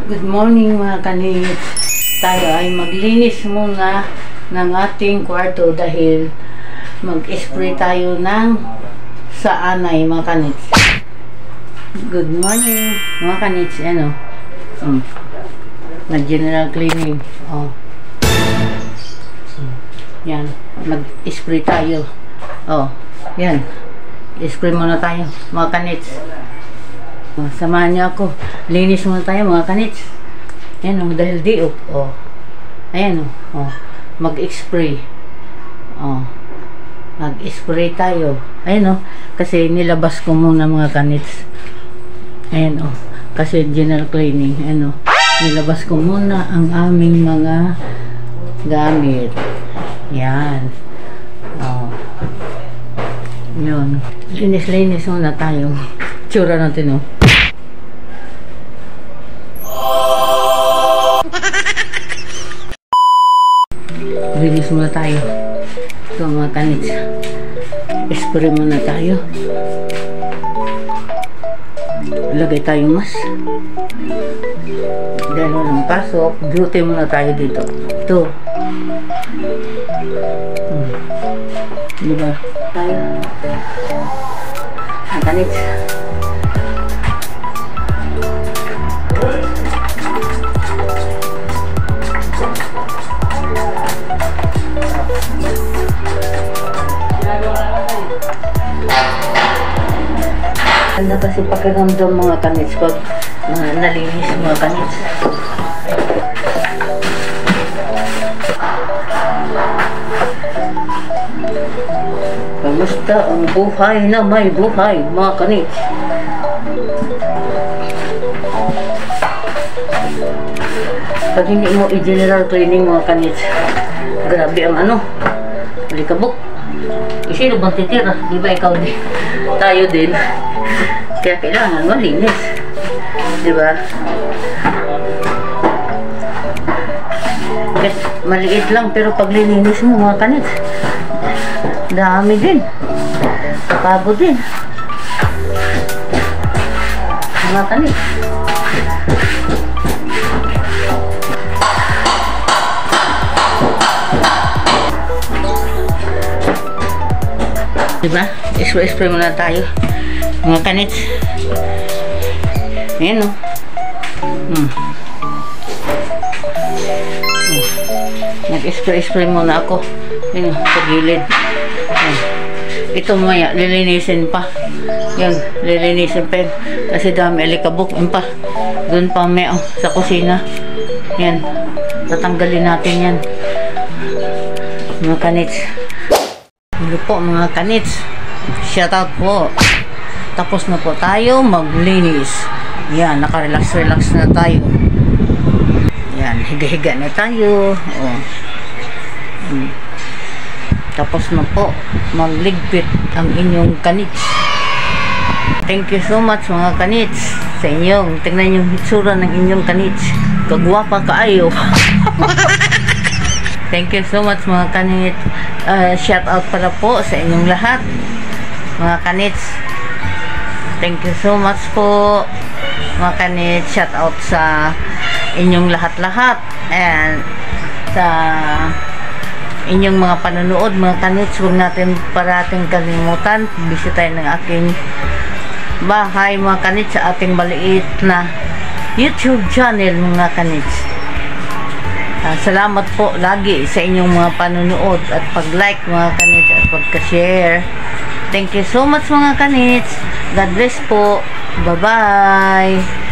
Good morning mga kanits. Tayo ay maglinis muna ng ating kwarto dahil mag-spray tayo ng sa anay mga kanits. Good morning mga kanits. Ano? Nag-general cleaning. Oh. Yan. Mag-spray tayo. Oh. Yan. Spray muna tayo mga kanits. Samahan niyo ako. Linis muna tayo mga kanits. Ayan o, dahil di o. Oh. Ayan o. Oh. Mag-spray. Oh. Mag-spray tayo. Ayan o. Kasi nilabas ko muna mga kanits. Ayan o. Kasi general cleaning. Ayan o. Nilabas ko muna ang aming mga gamit. Yan. Oh. Yun. Linis-linis muna tayo. Tsura natin o. Linis muna tayo. Ito mga kanits. Spray muna tayo. Lagay tayong mas. Dahil walang pasok, duty muna tayo dito. Ito. Diba? Tayo. Mga kanits. Ganda kasi pakiramdam mga kanits pag nalinis mga kanits. Kamusta ang buhay na may buhay mga kanits? Pag hindi mo i-general cleaning mga kanits, grabe ang ano, likabok. Sino bang titira? Di ba ikaw din? Tayo din. Kaya kailangan malinis. Diba? Kahit maliit lang pero pag lilinis mo mga kanits, dami din. Kapagod din. Mga kanits. Diba? Spray muna tayo. Mga kanits. Ayan o. Nag-spray muna ako. Ayan o, sa gilid. Ayan. Ito maya, lilinisin pa. Yan, lilinisin pa yun. Kasi dami alikabok. Yan pa. Doon pa may sa kusina. Yan. Tatanggalin natin yan. Mga kanits. Hello po mga kanits. Shoutout po. Tapos na po tayo maglinis. Yan, naka-relax na tayo. Yan, higa-higa na tayo. Oh. Tapos na po magligpit ang inyong kanits. Thank you so much mga kanits sa inyong. Tingnan yung hitsura ng inyong kanits. Kagwapa kaayo. Thank you so much mga kanits. Shout out pala po sa inyong lahat mga kanits. Thank you so much po mga kanits. Shout out sa inyong lahat-lahat and sa inyong mga panonood mga kanits. Huwag natin parating kalimutan bisitahin ng aking bahay mga kanits sa ating maliit na YouTube channel mga kanits. Salamat po lagi sa inyong mga panonood at pag-like mga kanits at pagka-share. Thank you so much mga kanits. God bless po. Bye-bye.